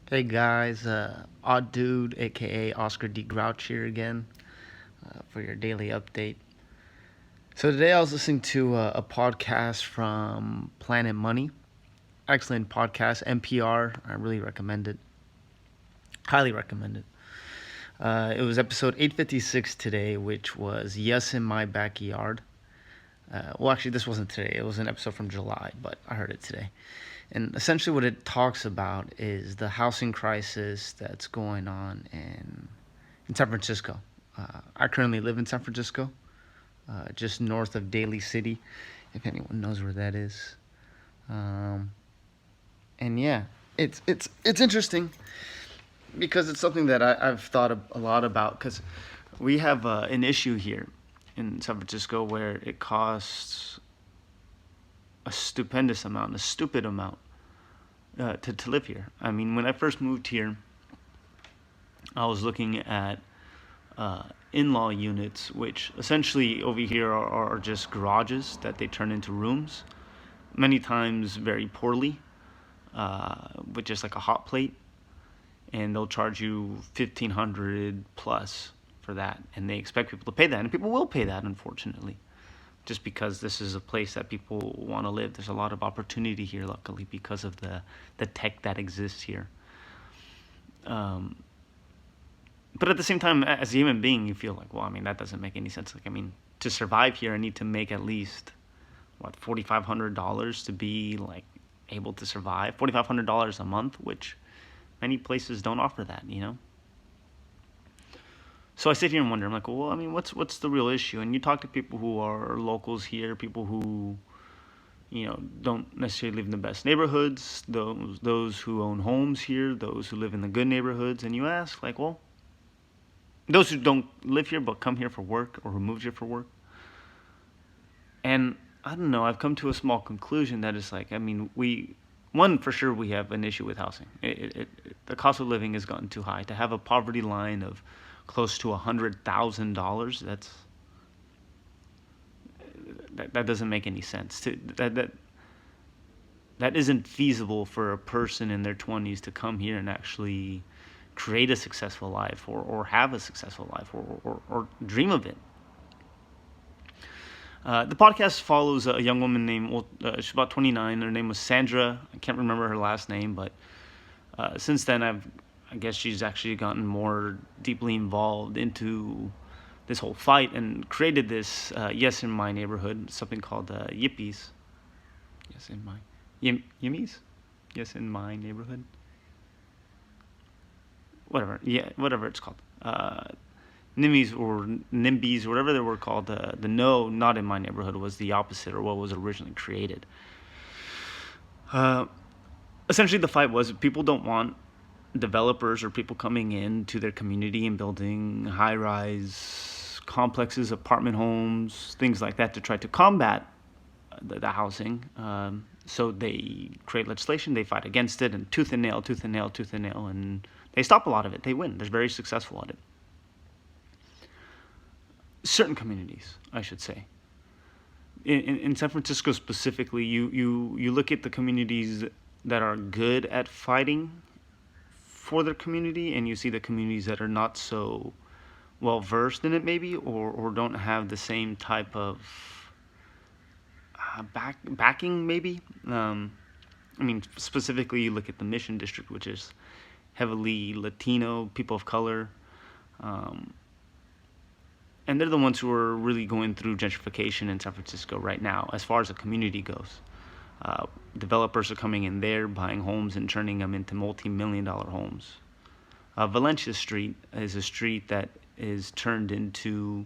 Hey guys, Odd Dude, aka Oscar D. Grouch here again for your daily update. So today I was listening to a podcast from Planet Money. Excellent podcast, NPR. I really recommend it. Highly recommend it. It was episode 856 today, which was Yes in My Backyard. Well, actually, this wasn't today. It was an episode from July, but I heard it today. And essentially, what it talks about is the housing crisis that's going on in San Francisco. I currently live in San Francisco, just north of Daly City, if anyone knows where that is. Um, and yeah, it's interesting because it's something that I've thought a lot about because we have an issue here in San Francisco where it costs a stupendous amount, a stupid amount to live here. I mean, when I first moved here, I was looking at in-law units, which essentially over here are just garages that they turn into rooms, many times very poorly, with just like a hot plate, and they'll charge you 1,500 plus for that, and they expect people to pay that, and people will pay that, unfortunately, just because this is a place that people want to live. There's a lot of opportunity here, luckily, because of the tech that exists here. Um, but at the same time, as a human being, you feel like, well, I mean, that doesn't make any sense. Like, I mean, to survive here, I need to make at least what $4,500 to be like able to survive. $4,500 a month, which many places don't offer that. So I sit here and wonder. I'm like, well, I mean, what's the real issue? And you talk to people who are locals here, people who don't necessarily live in the best neighborhoods, those who own homes here, those who live in the good neighborhoods, and you ask, like, well, those who don't live here but come here for work or who moved here for work. And I don't know, I've come to a small conclusion that it's like, I mean, one, for sure, we have an issue with housing. The cost of living has gotten too high. To have a poverty line of close to $100,000, that doesn't make any sense. That isn't feasible for a person in their 20s to come here and actually create a successful life or have a successful life or dream of it. The podcast follows a young woman named, she's about 29. Her name was Sandra. I can't remember her last name, but since then I guess she's actually gotten more deeply involved into this whole fight and created this Yes in My neighborhood, something called Yippies. Yes in My Yimmies? Yes in My neighborhood. Whatever, yeah, whatever it's called. NIMBYs or NIMBYs or whatever they were called. The no, not in my neighborhood was the opposite or what was originally created. Uh, Essentially, the fight was people don't want developers or people coming into their community and building high-rise complexes, apartment homes, things like that to try to combat the housing. So they create legislation, they fight against it, and tooth and nail, tooth and nail, tooth and nail, and they stop a lot of it. They win. They're very successful at it. Certain communities, I should say. In San Francisco specifically, you look at the communities that are good at fighting for their community, and you see the communities that are not so well versed in it, maybe, or don't have the same type of backing, maybe. I mean, specifically, you look at the Mission District, which is heavily Latino, people of color. Um, and they're the ones who are really going through gentrification in San Francisco right now, as far as the community goes. Developers are coming in there, buying homes and turning them into multi-million-dollar homes. Valencia Street is a street that is turned into,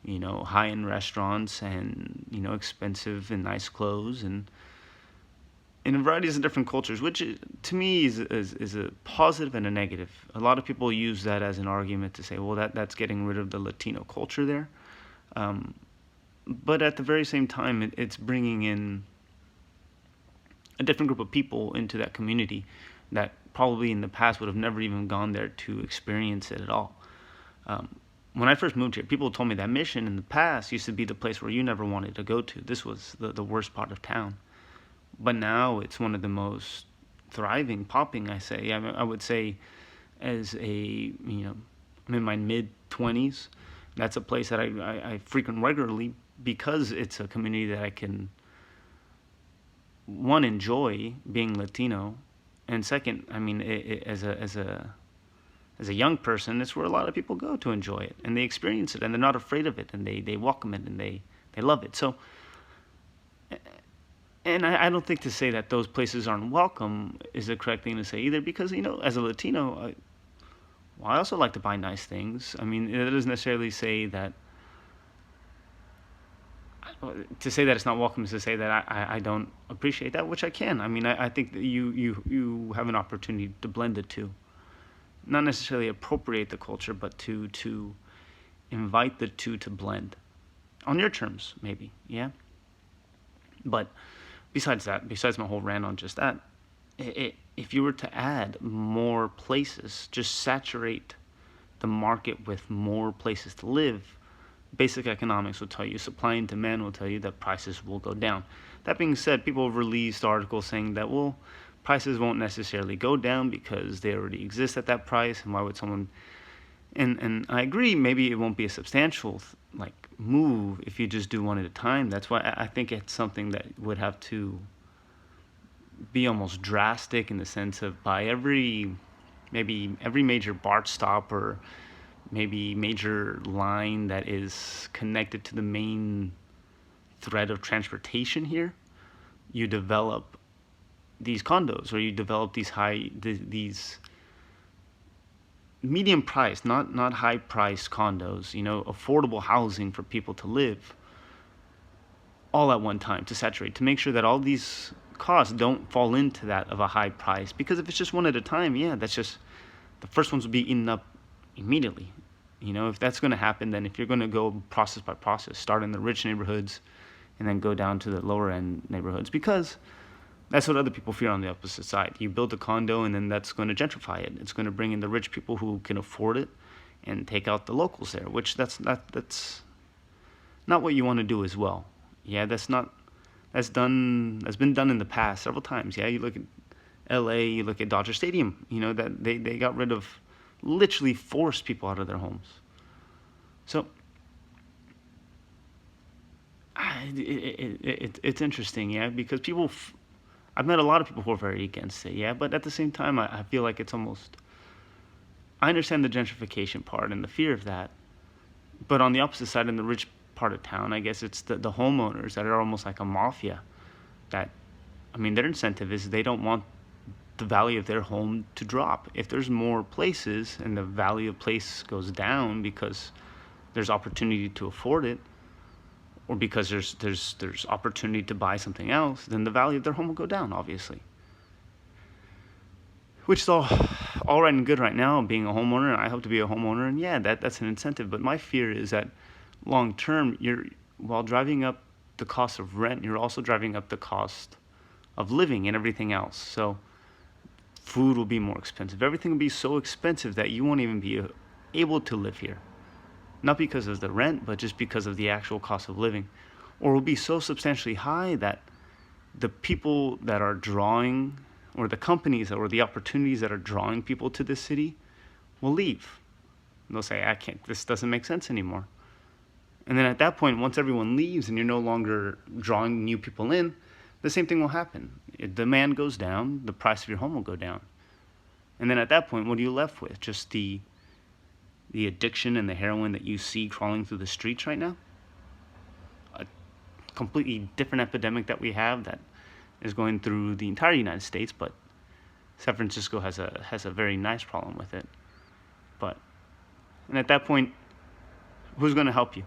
high-end restaurants and, expensive and nice clothes and in a variety of different cultures, which to me is a positive and a negative. A lot of people use that as an argument to say, well, that's getting rid of the Latino culture there. But at the very same time, it's bringing in a different group of people into that community that probably in the past would have never even gone there to experience it at all. When I first moved here, people told me that Mission in the past used to be the place where you never wanted to go to. This was the worst part of town. But now it's one of the most thriving, popping. I would say, as a I'm in my mid 20s. That's a place that I frequent regularly because it's a community that I can, one, enjoy being Latino, and second, I mean, as a young person, it's where a lot of people go to enjoy it, and they experience it, and they're not afraid of it, and they welcome it, and they love it. So, and I don't think to say that those places aren't welcome is the correct thing to say either, because as a Latino, well, I also like to buy nice things. I mean, it doesn't necessarily say that. To say that it's not welcome is to say that I don't appreciate that, which I can. I mean, I think that you have an opportunity to blend the two, not necessarily appropriate the culture, but to invite the two to blend on your terms, maybe, yeah. But besides my whole rant on just that, if you were to add more places, just saturate the market with more places to live, basic economics will tell you, supply and demand will tell you that prices will go down. That being said, people have released articles saying that, well, prices won't necessarily go down because they already exist at that price, and why would someone... And I agree, maybe it won't be a substantial move if you just do one at a time. That's why I think it's something that would have to be almost drastic, in the sense of by maybe every major BART stop, or maybe major line that is connected to the main thread of transportation here, you develop these condos, or you develop these medium price, not high price condos, affordable housing for people to live, all at one time, to saturate, to make sure that all these costs don't fall into that of a high price. Because if it's just one at a time, yeah, that's just, the first ones will be eaten up immediately. If that's going to happen, then if you're going to go process by process, start in the rich neighborhoods and then go down to the lower end neighborhoods, because that's what other people fear on the opposite side. You build a condo, and then that's going to gentrify it. It's going to bring in the rich people who can afford it and take out the locals there, which that's not what you want to do as well. Yeah, that's been done in the past several times. Yeah, you look at LA, you look at Dodger Stadium, that they got rid of, literally forced people out of their homes. So it's interesting, yeah, because I've met a lot of people who are very against it, yeah, but at the same time, I feel like it's almost, I understand the gentrification part and the fear of that, but on the opposite side, in the rich part of town, I guess it's the homeowners that are almost like a mafia, that, I mean, their incentive is they don't want the value of their home to drop. If there's more places and the value of place goes down because there's opportunity to afford it, or because there's opportunity to buy something else, then the value of their home will go down, obviously. Which is all right and good right now, being a homeowner, and I hope to be a homeowner, and yeah, that's an incentive. But my fear is that long term, while driving up the cost of rent, you're also driving up the cost of living and everything else. So food will be more expensive. Everything will be so expensive that you won't even be able to live here. Not because of the rent, but just because of the actual cost of living. Or will be so substantially high that the people that are drawing, or the companies or the opportunities that are drawing people to this city, will leave. They'll say, I can't, this doesn't make sense anymore. And then at that point, once everyone leaves and you're no longer drawing new people in, the same thing will happen. Demand goes down, the price of your home will go down. And then at that point, what are you left with? Just the addiction and the heroin that you see crawling through the streets right now? A completely different epidemic that we have that is going through the entire United States, but San Francisco has a very nice problem with it. And at that point, who's going to help you?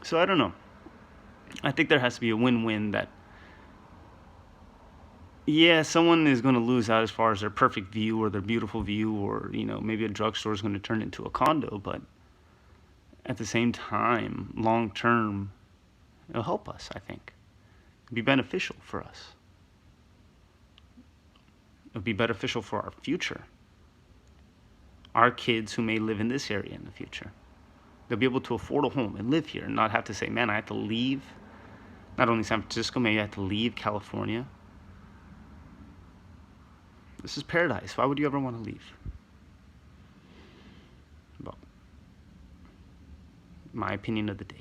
So I don't know. I think there has to be a win-win that, yeah, someone is going to lose out as far as their perfect view or their beautiful view, or, maybe a drugstore is going to turn into a condo, but at the same time, long term, it'll help us, I think. It'll be beneficial for us. It'll be beneficial for our future. Our kids who may live in this area in the future. They'll be able to afford a home and live here and not have to say, man, I have to leave not only San Francisco, maybe I have to leave California This is paradise. Why would you ever want to leave? Well, my opinion of the day.